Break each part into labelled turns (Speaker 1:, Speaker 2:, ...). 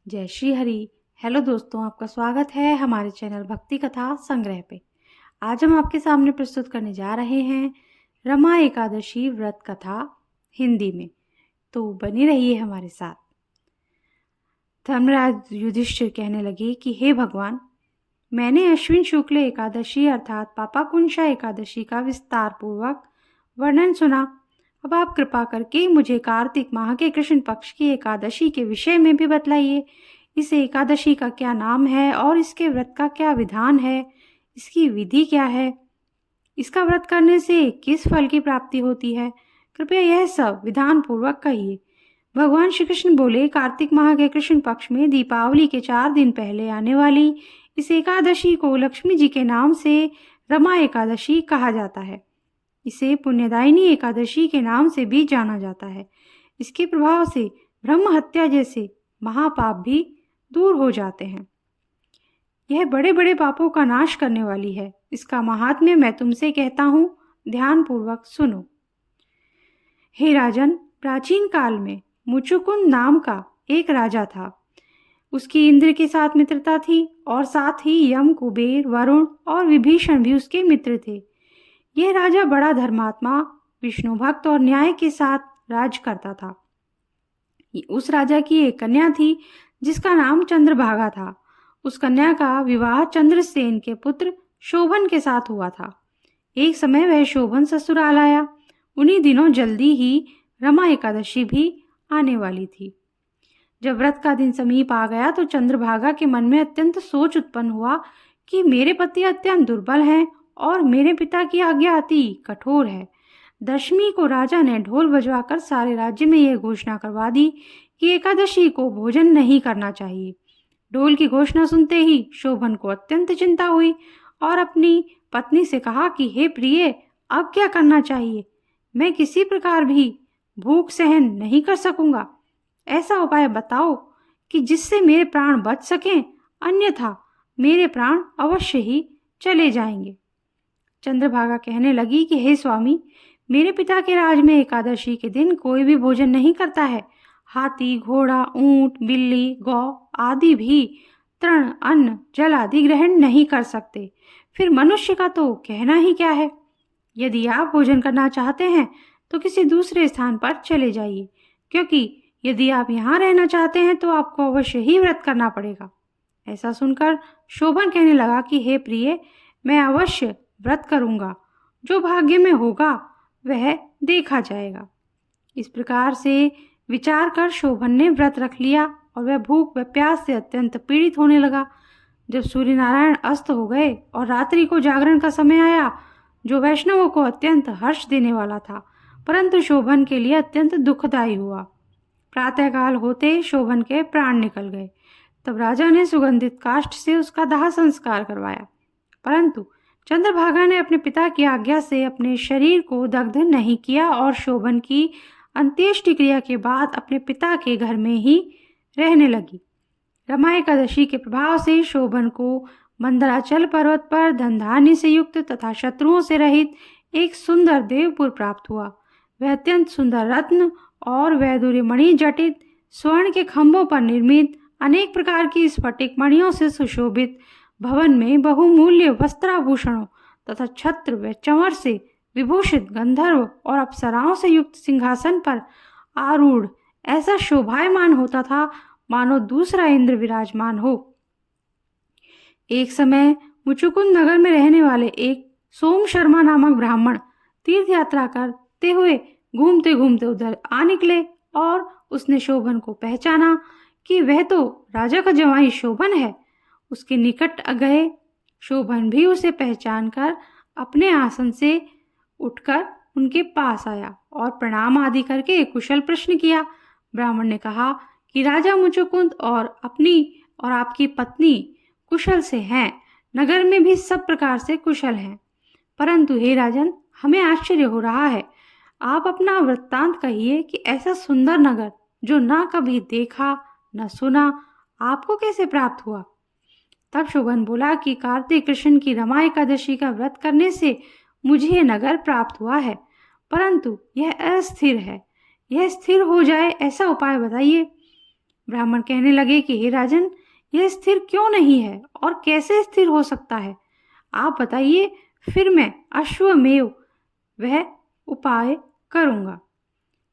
Speaker 1: जय श्री हरि। हेलो दोस्तों, आपका स्वागत है हमारे चैनल भक्ति कथा संग्रह पे। आज हम आपके सामने प्रस्तुत करने जा रहे हैं रमा एकादशी व्रत कथा हिंदी में, तो बने रहिए हमारे साथ। धर्मराज युधिष्ठिर कहने लगे कि हे भगवान, मैंने अश्विन शुक्ल एकादशी अर्थात पापाकुंशा एकादशी का विस्तार पूर्वक वर्णन सुना। अब आप कृपा करके मुझे कार्तिक माह के कृष्ण पक्ष की एकादशी के विषय में भी बतलाइए। इस एकादशी का क्या नाम है और इसके व्रत का क्या विधान है, इसकी विधि क्या है, इसका व्रत करने से किस फल की प्राप्ति होती है, कृपया यह सब विधान पूर्वक कहिए। भगवान श्री कृष्ण बोले, कार्तिक माह के कृष्ण पक्ष में दीपावली के 4 दिन पहले आने वाली इस एकादशी को लक्ष्मी जी के नाम से रमा एकादशी कहा जाता है। इसे पुण्यदायिनी एकादशी के नाम से भी जाना जाता है। इसके प्रभाव से ब्रह्म हत्या जैसे महापाप भी दूर हो जाते हैं। यह बड़े बड़े पापों का नाश करने वाली है। इसका महात्म्य मैं तुमसे कहता हूँ, ध्यान पूर्वक सुनो। हे राजन, प्राचीन काल में मुचुकुंद नाम का एक राजा था। उसकी इंद्र के साथ मित्रता थी और साथ ही यम, कुबेर, वरुण और विभीषण भी उसके मित्र थे। यह राजा बड़ा धर्मात्मा, विष्णु भक्त और न्याय के साथ राज करता था। उस राजा की एक कन्या थी जिसका नाम चंद्रभागा था। उस कन्या का विवाह चंद्रसेन के पुत्र शोभन के साथ हुआ था। एक समय वह शोभन ससुराल आया। उन्हीं दिनों जल्दी ही रमा एकादशी भी आने वाली थी। जब व्रत का दिन समीप आ गया तो चंद्रभागा के मन में अत्यंत सोच उत्पन्न हुआ कि मेरे पति अत्यंत दुर्बल हैं और मेरे पिता की आज्ञा अति कठोर है। दशमी को राजा ने ढोल बजवाकर सारे राज्य में यह घोषणा करवा दी कि एकादशी को भोजन नहीं करना चाहिए। ढोल की घोषणा सुनते ही शोभन को अत्यंत चिंता हुई और अपनी पत्नी से कहा कि हे प्रिय, अब क्या करना चाहिए? मैं किसी प्रकार भी भूख सहन नहीं कर सकूंगा। ऐसा उपाय बताओ कि जिससे मेरे प्राण बच सकें, अन्यथा मेरे प्राण अवश्य ही चले जाएंगे। चंद्रभागा कहने लगी कि हे स्वामी, मेरे पिता के राज में एकादशी के दिन कोई भी भोजन नहीं करता है। हाथी, घोड़ा, ऊंट, बिल्ली, गौ आदि भी तृण, अन्न, जल आदि ग्रहण नहीं कर सकते। फिर मनुष्य का तो कहना ही क्या है। यदि आप भोजन करना चाहते हैं तो किसी दूसरे स्थान पर चले जाइए, क्योंकि यदि आप यहाँ रहना चाहते हैं तो आपको अवश्य ही व्रत करना पड़ेगा। ऐसा सुनकर शोभन कहने लगा कि हे प्रिय, मैं अवश्य व्रत करूंगा। जो भाग्य में होगा वह देखा जाएगा। इस प्रकार से विचार कर शोभन ने व्रत रख लिया और वह भूख व प्यास से अत्यंत पीड़ित होने लगा। जब सूर्य नारायण अस्त हो गए और रात्रि को जागरण का समय आया, जो वैष्णवों को अत्यंत हर्ष देने वाला था, परंतु शोभन के लिए अत्यंत दुखदायी हुआ। प्रातःकाल होते शोभन के प्राण निकल गए। तब राजा ने सुगंधित काष्ठ से उसका दाह संस्कार करवाया, परंतु चंद्रभागा ने अपने पिता की आज्ञा से अपने शरीर को दग्ध नहीं किया और शोभन की अंत्येष्टि क्रिया के बाद अपने पिता के घर में ही रहने लगी। रमा एकादशी के प्रभाव से शोभन को मंदराचल पर्वत पर धन धान्य से युक्त तथा शत्रुओं से रहित एक सुंदर देवपुर प्राप्त हुआ। वह अत्यंत सुंदर रत्न और वैदूर्य मणि जटित स्वर्ण के खंभों पर निर्मित अनेक प्रकार की स्फटिक मणियों से सुशोभित भवन में बहुमूल्य वस्त्राभूषणों तथा छत्र व चंवर से विभूषित गंधर्व और अप्सराओं से युक्त सिंहासन पर आरूढ़ ऐसा शोभायमान होता था मानो दूसरा इंद्र विराजमान हो। एक समय मुचुकुंद नगर में रहने वाले एक सोम शर्मा नामक ब्राह्मण तीर्थ यात्रा करते हुए घूमते घूमते उधर आ निकले और उसने शोभन को पहचाना कि वह तो राजा का जवाई शोभन है। उसके निकट गए। शोभन भी उसे पहचानकर अपने आसन से उठकर उनके पास आया और प्रणाम आदि करके कुशल प्रश्न किया। ब्राह्मण ने कहा कि राजा मुचुकुंद और आपकी पत्नी कुशल से हैं। नगर में भी सब प्रकार से कुशल हैं, परंतु हे राजन, हमें आश्चर्य हो रहा है। आप अपना वृत्तांत कहिए कि ऐसा सुंदर नगर जो ना कभी देखा न सुना, आपको कैसे प्राप्त हुआ? तब शोभन बोला कि कार्तिक कृष्ण की रमा एकादशी का व्रत करने से मुझे यह नगर प्राप्त हुआ है, परंतु यह अस्थिर है। यह स्थिर हो जाए ऐसा उपाय बताइए। ब्राह्मण कहने लगे कि हे राजन, यह स्थिर क्यों नहीं है और कैसे स्थिर हो सकता है? आप बताइए, फिर मैं अश्वमेव वह उपाय करूँगा।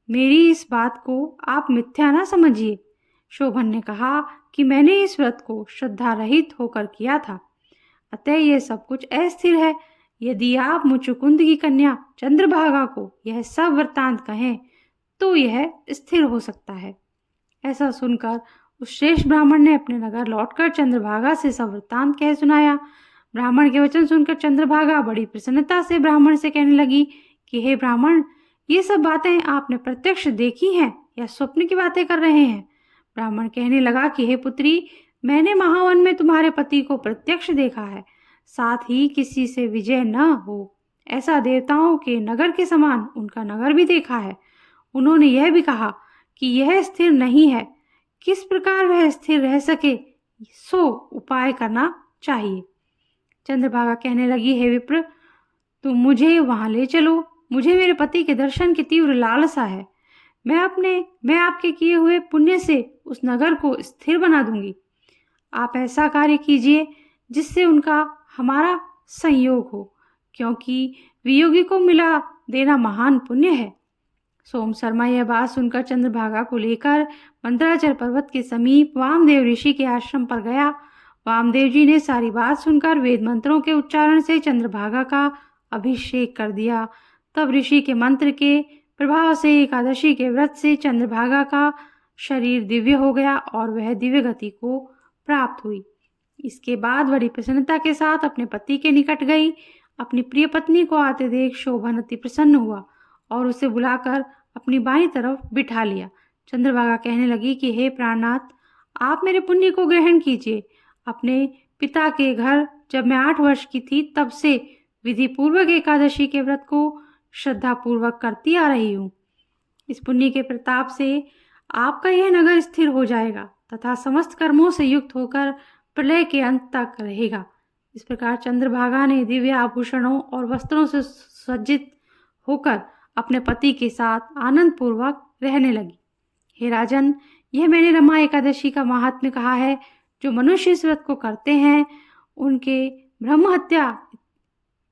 Speaker 1: मेरी इस बात को आप मिथ्या ना समझिए। शोभन ने कहा कि मैंने इस व्रत को श्रद्धा रहित होकर किया था, अतः यह सब कुछ अस्थिर है। यदि आप मुचुकुंद की कन्या चंद्रभागा को यह सब वृत्तांत कहें तो यह स्थिर हो सकता है। ऐसा सुनकर उस श्रेष्ठ ब्राह्मण ने अपने नगर लौटकर चंद्रभागा से सब वृत्तांत कह सुनाया। ब्राह्मण के वचन सुनकर चंद्रभागा बड़ी प्रसन्नता से ब्राह्मण से कहने लगी कि हे ब्राह्मण, ये सब बातें आपने प्रत्यक्ष देखी हैं या स्वप्न की बातें कर रहे हैं? ब्राह्मण कहने लगा कि हे पुत्री, मैंने महावन में तुम्हारे पति को प्रत्यक्ष देखा है, साथ ही किसी से विजय न हो ऐसा देवताओं के नगर के समान उनका नगर भी देखा है। उन्होंने यह भी कहा कि यह स्थिर नहीं है, किस प्रकार वह स्थिर रह सके सो उपाय करना चाहिए। चंद्रभागा कहने लगी, हे विप्र, तुम मुझे वहां ले चलो, मुझे मेरे पति के दर्शन की तीव्र लालसा है। मैं आपके किए हुए पुण्य से उस नगर को स्थिर बना दूंगी। आप ऐसा कार्य कीजिए जिससे उनका हमारा संयोग हो, क्योंकि वियोगी को मिला देना महान पुण्य है। सोम शर्मा यह बात सुनकर चंद्रभागा को लेकर मंदराचल पर्वत के समीप वामदेव ऋषि के आश्रम पर गया। वामदेव जी ने सारी बात सुनकर वेद मंत्रों के उच्चारण से चंद्रभागा का अभिषेक कर दिया। तब ऋषि के मंत्र के प्रभाव से एकादशी के व्रत से चंद्रभागा का शरीर दिव्य हो गया और वह दिव्य गति को प्राप्त हुई। इसके बाद बड़ी प्रसन्नता के साथ अपने पति के निकट गई। अपनी प्रिय पत्नी को आते देख शोभन अति प्रसन्न हुआ और उसे बुलाकर अपनी बाईं तरफ बिठा लिया। चंद्रभागा कहने लगी कि हे प्राणनाथ, आप मेरे पुण्य को ग्रहण कीजिए। अपने पिता के घर जब मैं 8 वर्ष की थी तब से विधि पूर्वक एकादशी के व्रत को श्रद्धा पूर्वक करती आ रही हूँ। इस पुण्य के प्रताप से आपका यह नगर स्थिर हो जाएगा तथा समस्त कर्मों से युक्त होकर प्रलय के अंत तक रहेगा। इस प्रकार चंद्रभागा ने दिव्य आभूषणों और वस्त्रों से सज्जित होकर अपने पति के साथ आनंद पूर्वक रहने लगी। हे राजन, यह मैंने रमा एकादशी का महात्म्य कहा है। जो मनुष्य इस व्रत को करते हैं उनके ब्रह्म हत्या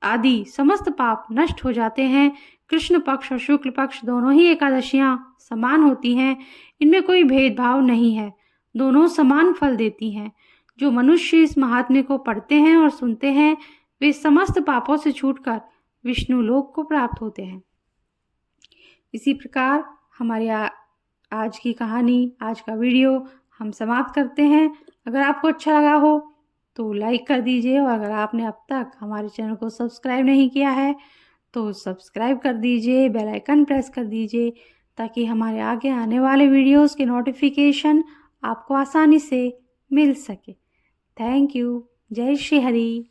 Speaker 1: आदि समस्त पाप नष्ट हो जाते हैं। कृष्ण पक्ष और शुक्ल पक्ष दोनों ही एकादशियां समान होती हैं, इनमें कोई भेदभाव नहीं है, दोनों समान फल देती हैं। जो मनुष्य इस महात्म्य को पढ़ते हैं और सुनते हैं वे समस्त पापों से छूटकर विष्णु लोक को प्राप्त होते हैं। इसी प्रकार हमारी आज की कहानी, आज का वीडियो हम समाप्त करते हैं। अगर आपको अच्छा लगा हो तो लाइक कर दीजिए और अगर आपने अब तक हमारे चैनल को सब्सक्राइब नहीं किया है तो सब्सक्राइब कर दीजिए, बेल आइकन प्रेस कर दीजिए ताकि हमारे आगे आने वाले वीडियोस के नोटिफिकेशन आपको आसानी से मिल सके। Thank you. जय श्री हरि।